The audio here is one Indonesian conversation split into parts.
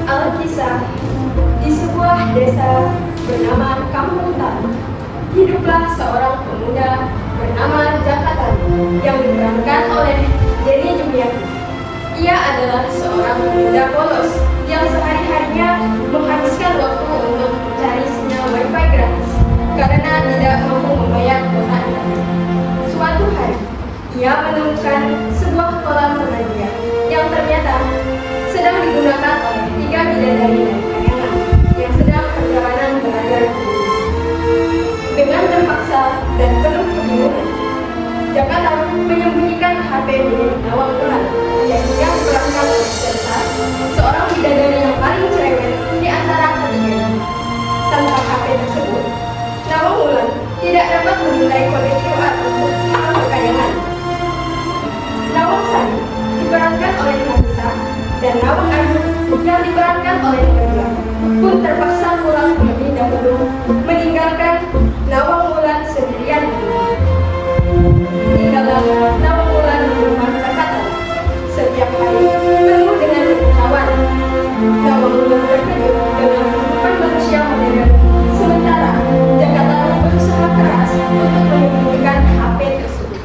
Alkisah, di sebuah desa bernama Kampung Tani, hiduplah seorang pemuda bernama Jakatan yang diperankan oleh Denny Jumiati. Ia adalah seorang pemuda polos yang sehari-harinya menghabiskan waktu untuk mencari sinyal wifi gratis karena tidak mampu membayar kuota internet. Suatu hari, ia menemukan sebuah kolam pengajian yang ternyata sedang digunakan oleh 3 bidadari dan kayangan yang sedang perjalanan belajar ke bumi. Dengan terpaksa dan penuh kebingungan, Jakarta menyembunyikan HP milik Nawang Wulan yang diperankan oleh Serta, seorang bidadari yang paling cerewet di antara ketiganya. Tanpa HP tersebut, Nawang Wulan tidak dapat memulai kode QR untuk masuk ke kayangan. Nawang Sari diperankan oleh Nafisa dan Nawang Ayu yang diperankan oleh Nabila pun terpaksa pulang terlebih dahulu, meninggalkan Nawang Wulan sendirian di rumah. Tinggallah Nawang Wulan di rumah Jakarta setiap hari penuh dengan kekacauan. Nawang Wulan terkejut dengan kehidupan manusia modern, sementara Jakarta berusaha keras untuk menyembunyikan HP tersebut.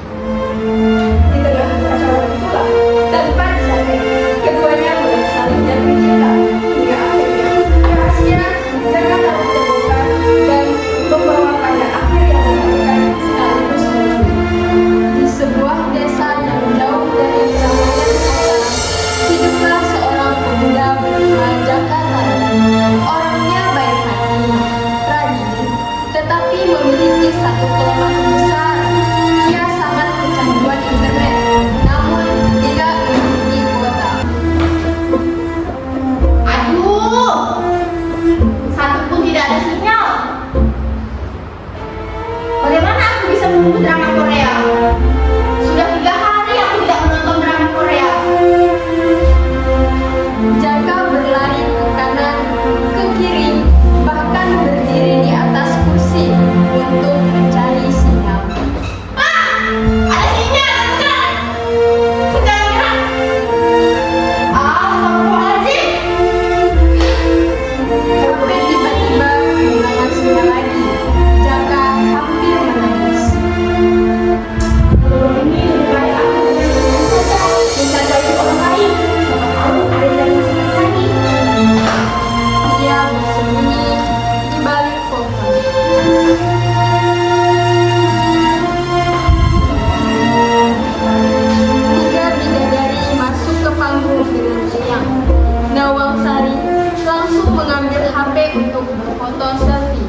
Di tengah kekacauan itulah, tanpa disadari, keduanya mulai saling jatuh cinta hingga akhirnya rahasia Jakarta terbongkar dan membawa pada akhir yang mengerikan sekaligus menyedihkan. Di sebuah desa yang jauh dari keramaian kota, hiduplah seorang pemuda bernama Jakarta. Orangnya baik hati, rajin, tetapi memiliki satu kelemahan besar. Ia sangat kecanduan internet, namun tidak memiliki kuota. Aduh, satu pun tidak ada sinyal. Bagaimana aku bisa menunggu drama Korea? Sudah 3 hari aku tidak menonton drama Korea. Jaka berlari ke kanan, ke kiri, bahkan berdiri di atas kursi untuk mencari sinyal. Ada sinyal sekarang. Sekarang gerak. Astagfirullahaladzim. HP tiba-tiba kehilangan sinyal lagi. Jaka hampir menangis. Ini lebih baik aku menyanyikan saja, mencari orang lain. Siapa tahu ada yang masukkan lagi. Dia bersembunyi di balik pohon. Tiga bidadari masuk ke panggung dengan riang. Nawang Sari langsung mengambil HP untuk berfoto selfie.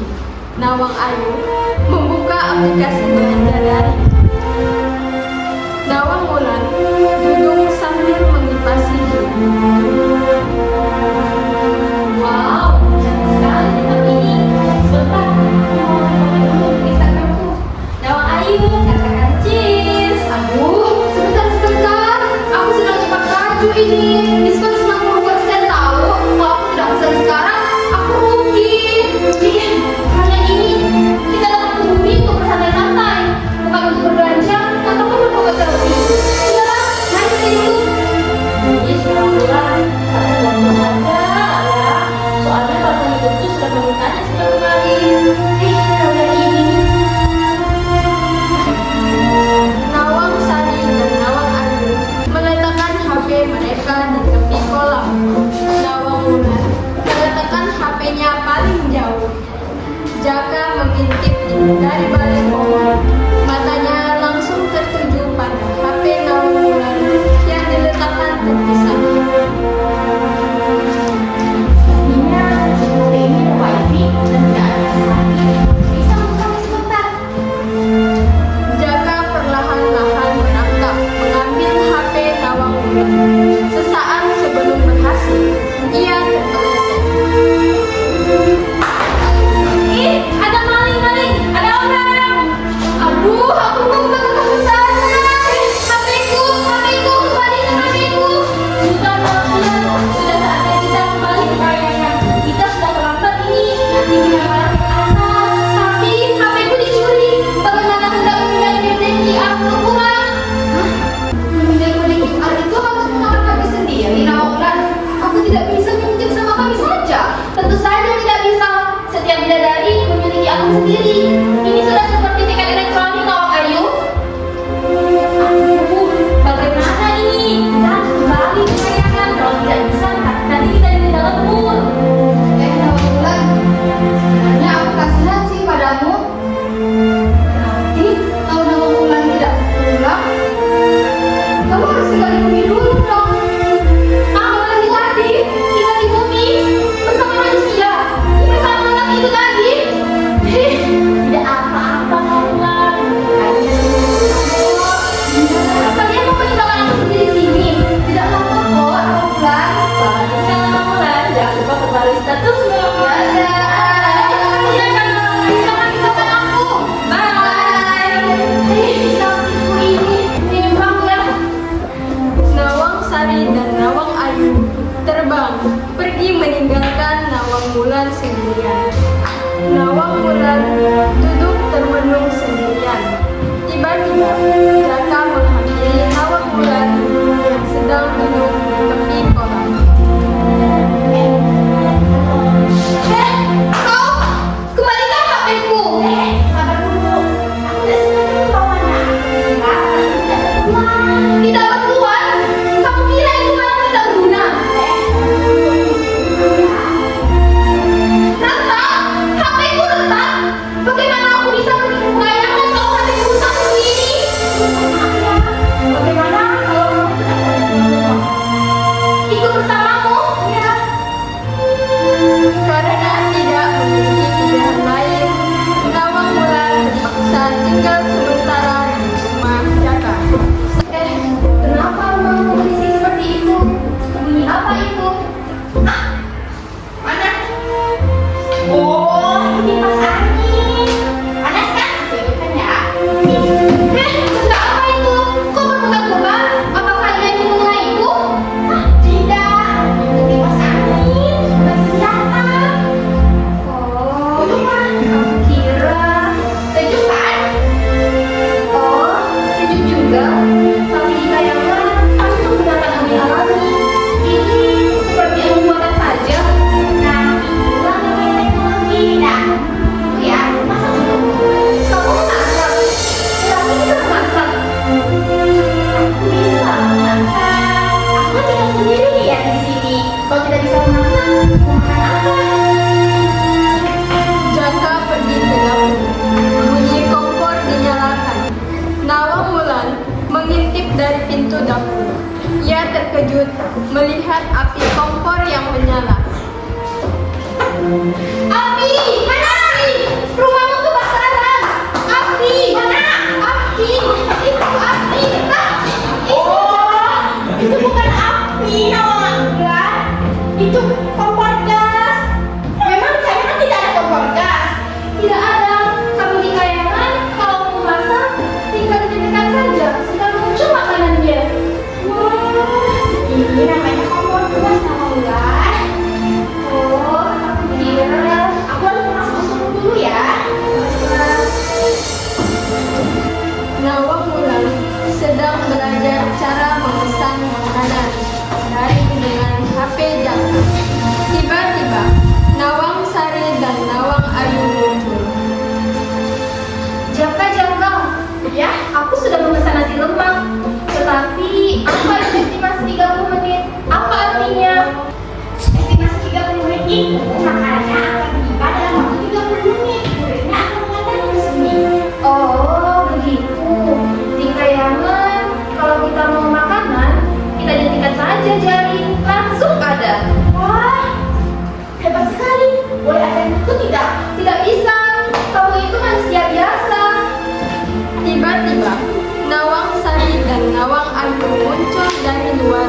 Nawang Ayu membuka aplikasi belanja daring. Nawang Wulan duduk sambil mengipasi hidung. Wow, cantik sekali tempat ini. Sebentar, aku mau foto di Instagramku. Nawang Ayu, katakan cheers. Aduh, sebentar. Aku sedang cepat laju ini. Diskon 90% tahu. Kalau aku tidak pesan sekarang, aku rugi. Hanya ini, kita datang ke bumi untuk bersantai-santai, bukan untuk bidadari memiliki akun sendiri. Ini sudah seperti tiket elektronik Nawang Ayu. Aduh, bagaimana ini? Kita harus kembali ke kayangan. Kalau tidak bisa, nanti kita didenda lembur. Nawang Wulan, sebenarnya aku kasihan sih padamu. Berarti kalau Nawang Wulan tidak pulang, kamu harus tinggal di bumi dulu dong. Lagi tinggal di bumi bersama manusia. Ini sama anak itu tadi. Tidak apa-apa, Nawang. Kalian mau meninggalkan aku sendiri di sini? Tidak apa-apa kok, aku pulang. Bagusnya Nawang, jangan lupa kembali statusmu. Ya, jangan tinggalkan aku. Bye. Nasibku ini menyimpang ya. Nawang Sari dan Nawang Ayu terbang pergi meninggalkan Nawang Wulan sendirian. Nawang Wulan duduk termenung sendirian. Tiba-tiba Jaka menghampiri Nawang Wulan yang sedang duduk di tepi kolam. Kau kembalikan HP-ku. Sabar dulu. Aku tidak sengaja membawanya. Tidak bertuan. Kamu kira itu barang tidak berguna? Retak. HP-ku retak. Bagaimana aku bisa pergi ke kayangan kalau HP-ku rusak seperti ini? Bagaimana kalau kamu tidak boleh pulang? Ikut bersamamu? Ya. Karena tidak memiliki pilihan lain, Nawang Wulan terpaksa tinggal sementara di rumah Jaka. Kenapa rumah kondisi seperti itu? Bunyi apa itu? Mana? Oh, ini kipas angin. Panas kan? Hidupkan ya. Benda apa itu? Kok berputar-putar? Apakah ia ingin mengenaiku? Tidak. Itu kipas angin. Bukan senjata. Oh, kamu kira sejuk kan? Oh, sejuk juga. Tapi di kayangan aku menggunakan angin alami. Ini seperti angin buatan saja. Nah, itulah namanya teknologi. Nah, itu ya, masak untukmu. Kamu memasak. Kamu bisa memasak. Aku bisa memasak. Aku kan tinggal sendiri ya di sini. Kalau tidak bisa memasak, mau makan apa? Jaka pergi ke dapur. Bunyi kompor dinyalakan. Nawang Wulan mengintip dari pintu dapur. Ia terkejut melihat api kompor yang menyala. Api! Mana api? Rumahmu kebakaran! Api! Mana? Api! Itu api! Itu bukan api, Nawang. Itu kompor gas. Memang di kayangan tidak ada kompor gas? Tidak ada. Kamu di kayangan, kalau mau masak, tinggal didirikan saja. Sudah muncul makanannya. Wah, ini namanya kompor gas, Nawang. Oh, aku kira aku harus masuk susu dulu ya. Nawang Wulan sedang belajar cara memesan makanan dari dengan HP Jaka. Tiba-tiba Nawang Sari dan Nawang Ayu muncul. Jaka, ya, aku sudah memesan nasi lemak. Tetapi aku ada estimasi 30 menit. Apa artinya? Estimasi 30 menit itu makanannya akan tiba dalam waktu 30 menit. Kurirnya akan mengantar ke sini. Oh, begitu. Di kayangan, kalau kita mau makanan, kita jentikan saja jari, langsung ada. Wah, hebat sekali. Boleh ada itu tidak? Tidak bisa. Kamu itu manusia biasa. Tiba-tiba Nawang Sari dan Nawang Ayu muncul dari luar,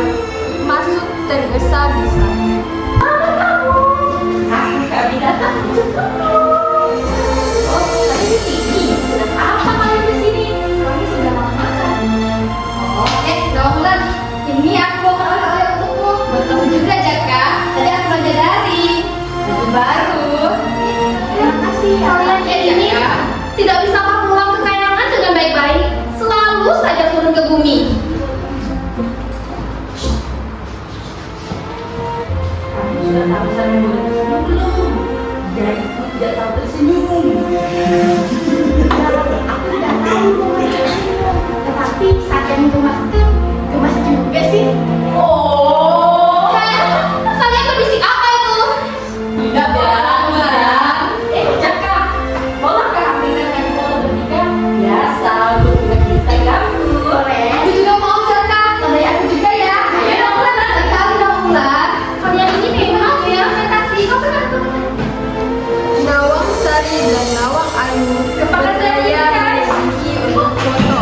masuk tergesa-gesa. Mana kamu? Kami datang Oh, kalian di sini. Sudah apa kalian di sini? Kami sudah mau makan. Oh, Nawang Wulan, ini aku bawa oleh-oleh untukmu. Buat kamu juga, Jaka. Tadi aku belanja dari baju baru. Terima kasih. Kalian ini tidak bisa pulang ke kayangan dengan baik-baik. Selalu saja turun ke bumi. Kamu sudah tahu saya belum? Dia itu tidak tahu tersenyum. Aku tidak tahu Romain tersenyum. Tetapi saat dia menggemaskan, gemas juga sih. Oh, Kalian berbisik apa itu? tidak barang. Jaka, bolehkah aku lihat foto bertiga? Biasa untuk lihat di Instagramku. Boleh. Aku juga mau Jaka. Tandai aku juga ya. Ayo dong Ulan. Sekali dong Ulan. Kalian ini memang ya fantasi. Kau benar. Nawang Sari dan Nawang Ayu bergaya memiliki untuk foto.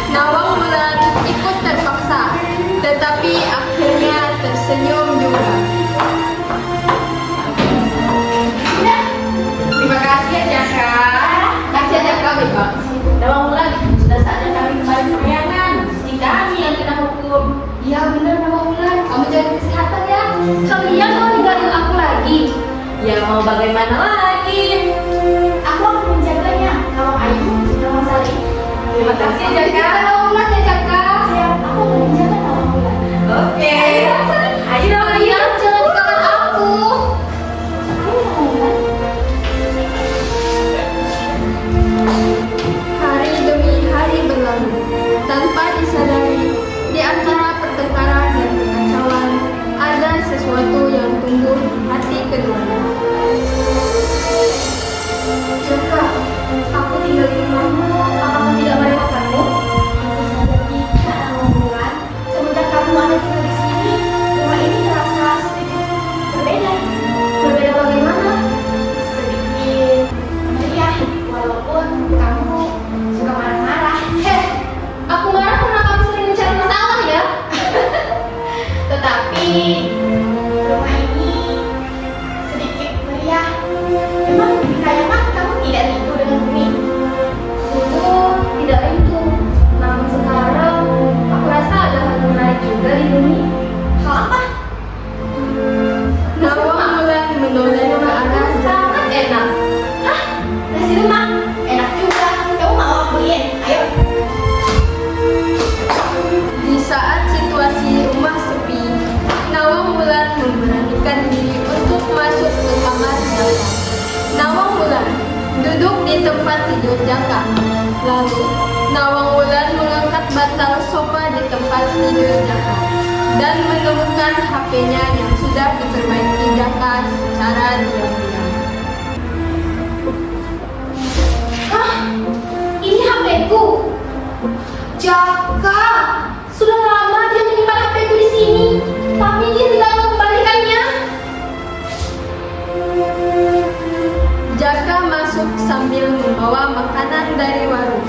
Nawang Wulan ikut terpaksa, tetapi akhirnya tersenyum juga. Terima kasih ya Jaka. Kasih aja kau Bebang. Nawang Wulan, sudah saatnya kami kembali ke kayangan. Ini kami yang kena hukum. Iya benar Nawang Wulan. Kamu jaga kesehatan ya. Kalian mau ninggalin aku lagi? Ya mau bagaimana lagi? Aku akan menjaganya. Nawang Ayu, Nawang Sari. Terima kasih ya Jaka. Nawang Wulan ya Jaka. Siap. Aku akan menjaga Nawang Wulan. Oke. Ayo dong, ayo. Kalian jangan tinggalkan aku. Ayo Nawang Wulan. Hari demi hari berlalu, tanpa disadari, di antara pertengkaran dan kekacauan, ada sesuatu yang tumbuh di hati keduanya. Jaka, aku tinggal di rumahmu. Apakah tidak merepotkanmu? Tentu saja tidak, Nawang Wulan. Semenjak kamu ada tinggal di sini, rumah ini terasa sedikit berbeda. Berbeda bagaimana? Sedikit meriah, walaupun kamu suka marah-marah. Aku marah karena kamu sering mencari masalah ya. Tetapi rumah ini sedikit meriah. Memang di kayangan kamu tidak rindu dengan bumi? Dulu tidak rindu, namun sekarang aku rasa ada hal menarik juga di bumi. Hal apa? Nawang Wulan menoleh ke arah Sangat enak. Hah? Nasi lemak? Enak juga. Kamu mau aku beliin? Ayo. Di saat situasi rumah sepi, Nawang Wulan memberanikan diri untuk masuk ke kamar Jaka. Nawang Wulan duduk di tempat tidur Jaka. Lalu, Nawang Wulan mengangkat bantal sofa di tempat tidur Jaka dan menemukan HP-nya yang sudah diperbaiki Jaka secara diam-diam. Hah? Ini HP-ku. Jaka, sudah lama dia menyimpan HP-ku di sini, tapi dia tidak mengembalikannya. Jaka masuk sambil membawa makanan dari warung.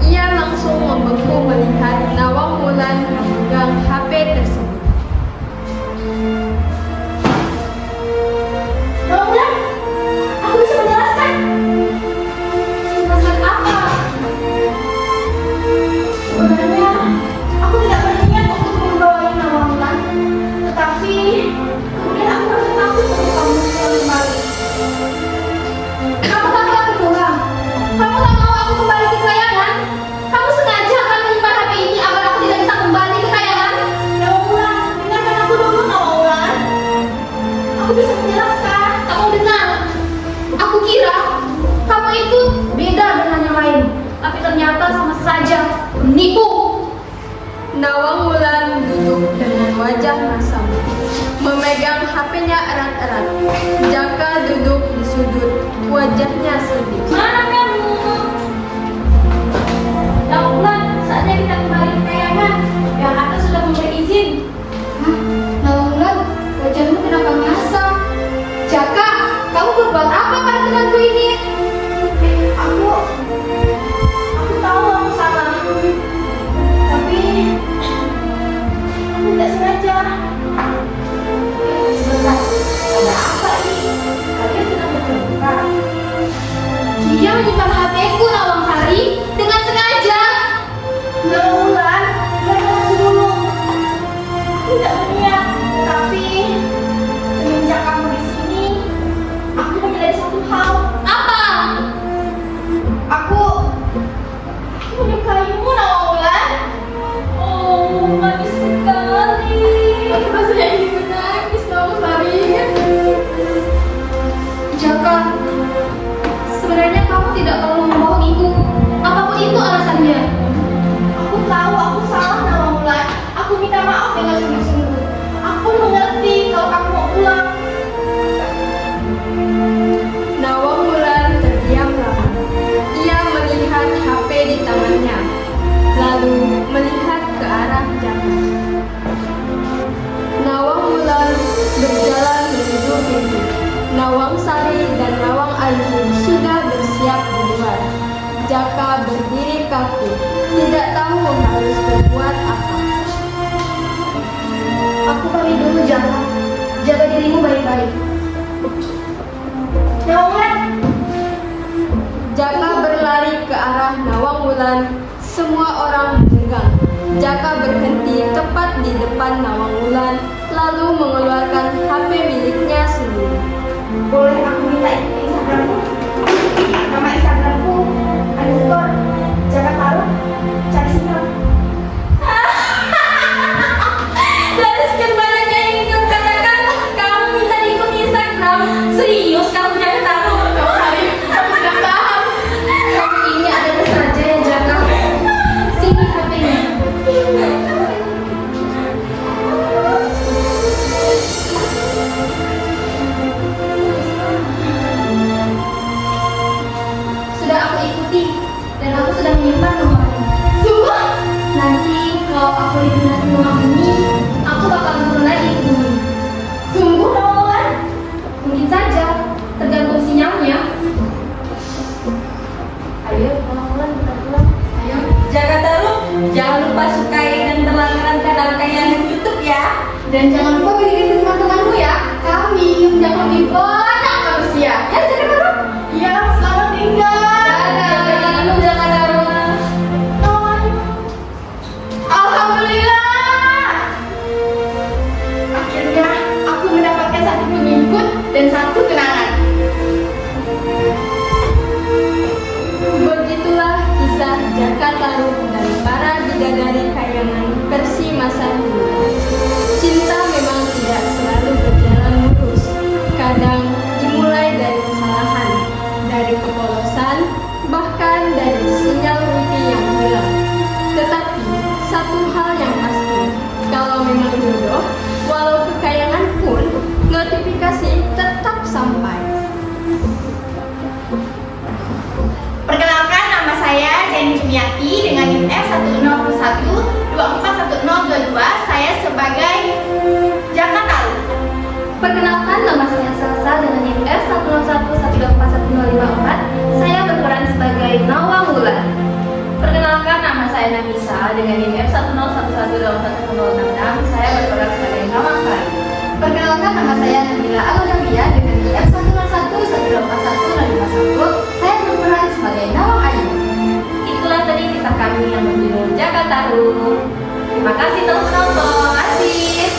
Ia langsung membeku melihat Nawang Wulan memegang HP tersebut. Nawang Wulan, aku bisa menjelaskan. Menjelaskan apa? Sebenarnya aku tidak berniat untuk membawanya Nawang Wulan, tetapi kemudian aku merasa takut untuk kamu pulang kembali. Kamu tak mau aku pulang? Kamu tak mau aku kembali ke kayangan? Kamu sengaja akan menyimpan HP ini agar aku tidak bisa kembali ke kayangan? Nawang Wulan, dengarkan aku dulu Nawang Wulan. Aku bisa menjelaskan. Tak mau dengar. Aku kira kamu itu beda dengan yang lain, tapi ternyata sama saja penipu. Nawang Wulan duduk dengan wajah masam, memegang HP-nya erat-erat. Jaka duduk di sudut, wajahnya sedih. Mana kamu? Nawang Wulan, saatnya kita kembali ke kayangan. Yang atas sudah memberi izin. Hah? Nawang Wulan, wajahmu kenapa masam? Jaka, kamu berbuat apa pada temanku ini? Aku tahu aku salah. Tapi aku tidak sengaja. Sebentar, ada apa ini? Kalian sedang bertengkar. tidak perlu membohongiku. Apapun itu alasannya. Aku tahu aku salah Nawangwulan. Aku minta maaf dengan sungguh-sungguh. Aku mengerti kalau kamu mau pulang. Nawangwulan terdiam lama. Ia melihat HP di tangannya, lalu melihat ke arah Jaka. Nawangwulan berjalan menuju pintu. Nawangsari dan Nawang Ayu sudah bersiap di luar. Jaka berdiri kaku, tidak tahu harus berbuat apa. Aku pamit dulu Jaka. Jaga dirimu baik-baik. Nawangwulan. Jaka berlari ke arah Nawangwulan. Semua orang menunggang. Jaka berhenti tepat di depan Nawangwulan, lalu mengeluarkan HP miliknya sendiri. Boleh aku minta Instagramku? Nama Instagramku _Jaka Taruk. Cari sinyal. Dari sekian banyak yang ingin kamu katakan, kamu minta diikut Instagram. Serius kamu jangan taruh. Kamu sudah paham. Kamu ini ada saja ya Jaka. Sini HP-nya. Sudah aku ikuti dan aku sudah menyimpan nomornya. Sungguh? Nanti kalau aku dilunasi uang ini, aku bakal turun lagi ke bumi. Sungguh Nawangwulan? Mungkin saja, tergantung sinyalnya. Ayo Nawangwulan kita pulang. Ayo. Jaka Taruk, jangan lupa sukai dan berlangganan kanal kayangan YouTube ya. Dan jangan lupa bagi teman-temanmu ya. Kami ingin menjadi lebih banyak manusia. Ya, jadi baru. Iya, selamat tinggal. Dadah. Jaka Taruk. Alhamdulillah. Akhirnya aku mendapatkan satu pengikut dan satu kenangan. Begitulah kisah Jaka Taruk dan para bidadari kayangan versi masa dulu. Cinta memang tidak selalu berjalan mulus. Kadang dimulai dari kesalahan, dari kepolosan, bahkan dari sinyal wifi yang hilang. Tetapi satu hal yang pasti, kalau memang jodoh, walau kekayangan pun, notifikasi tetap sampai. Perkenalkan, nama saya Jenny Jumiati dengan NIM F101241022. Saya sebagai Jaka Taruk. Perkenalkan, nama saya Salsa dengan NIM F101124154. Saya berperan sebagai Nawangwulan. Perkenalkan, nama saya Nafisa dengan NIM F101124166. Saya berperan sebagai Nawangsari. Perkenalkan, nama saya Nabila Alodamia dengan NIM F101124151. Saya berperan sebagai Nawang Ayu. Itulah tadi kisah kami yang berjudul Jaka Taruk. Terima kasih telah menonton. Terima kasih.